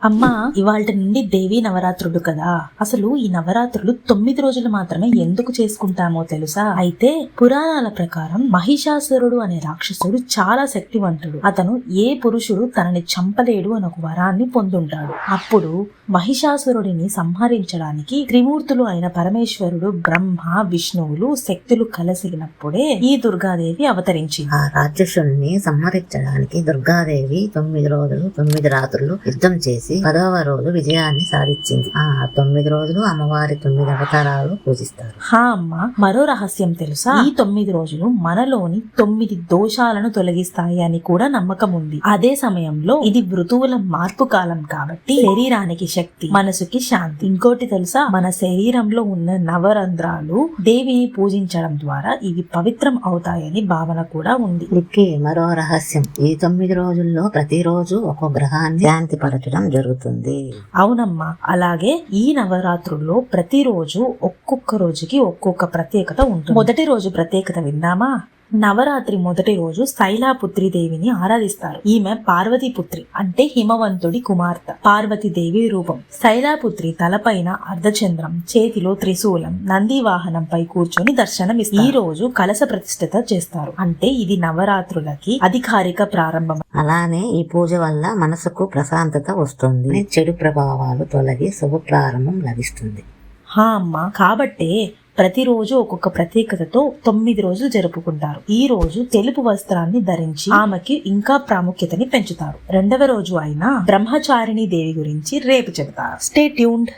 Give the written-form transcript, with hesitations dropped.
అమ్మా, ఇవాల్టి నుండి దేవీ నవరాత్రులు కదా. అసలు ఈ నవరాత్రులు 9 రోజులు మాత్రమే ఎందుకు చేసుకుంటామో తెలుసా? అయితే పురాణాల ప్రకారం మహిషాసురుడు అనే రాక్షసుడు చాలా శక్తివంతుడు. అతను ఏ పురుషుడు తనని చంపలేడు అని ఒక వరాన్ని పొందుంటాడు. అప్పుడు మహిషాసురుడిని సంహరించడానికి త్రిమూర్తులు అయిన పరమేశ్వరుడు, బ్రహ్మ, విష్ణువులు శక్తులు కలిసినప్పుడే ఈ దుర్గాదేవి అవతరించింది. ఆ రాక్షసుని సంహరించడానికి దుర్గాదేవి 9 రోజులు 9 రాత్రులు యుద్ధం చేసి 10వ రోజు విజయాన్ని సాధించింది. ఆ 9 రోజులు అమ్మవారి 9 అవతారాలు పూజిస్తారు. హా అమ్మ, మరో రహస్యం తెలుసా? ఈ 9 రోజులు మనలోని 9 దోషాలను తొలగిస్తాయి అని కూడా నమ్మకం ఉంది. అదే సమయంలో ఇది ఋతువుల మార్పు కాలం కాబట్టి శరీరానికి శక్తి, మనసుకి శాంతి. ఇంకోటి తెలుసా? మన శరీరంలో ఉన్న నవరంధ్రాలు దేవిని పూజించడం ద్వారా ఇవి పవిత్రం అవుతాయని భావన కూడా ఉంది. మరో రహస్యం, ఈ 9 రోజుల్లో ప్రతిరోజు ఒక గ్రహాన్ని శాంతిపరచడం జరుగుతుంది. అవునమ్మా, అలాగే ఈ నవరాత్రుల్లో ప్రతిరోజు ఒక్కొక్క రోజుకి ఒక్కొక్క ప్రత్యేకత ఉంటుంది. మొదటి రోజు ప్రత్యేకత విందామా? నవరాత్రి మొదటి రోజు శైలాపుత్రి దేవిని ఆరాధిస్తారు. ఈమె పార్వతీపుత్రి అంటే హిమవంతుడి కుమార్తె. పార్వతీదేవి రూపం. శైలాపుత్రి తలపైన అర్ధచంద్రం, చేతిలో త్రిశూలం, నంది వాహనంపై కూర్చొని దర్శనమిస్తారు. ఈ రోజు కలశ ప్రతిష్ఠిత చేస్తారు. అంటే ఇది నవరాత్రులకి అధికారిక ప్రారంభం. అలానే ఈ పూజ వల్ల మనసుకు ప్రశాంతత వస్తుంది, చెడు ప్రభావాలు తొలగి శుభ ప్రారంభం లభిస్తుంది. హా అమ్మా, కాబట్టే ప్రతిరోజు ఒక్కొక్క ప్రత్యేకతతో 9 రోజులు జరుపుకుంటారు. ఈ రోజు తెలుపు వస్త్రాన్ని ధరించి ఆమెకి ఇంకా ప్రాముఖ్యతని పెంచుతారు. 2వ రోజు అయిన బ్రహ్మచారిణి దేవి గురించి రేపు చెబుతారు. Stay tuned.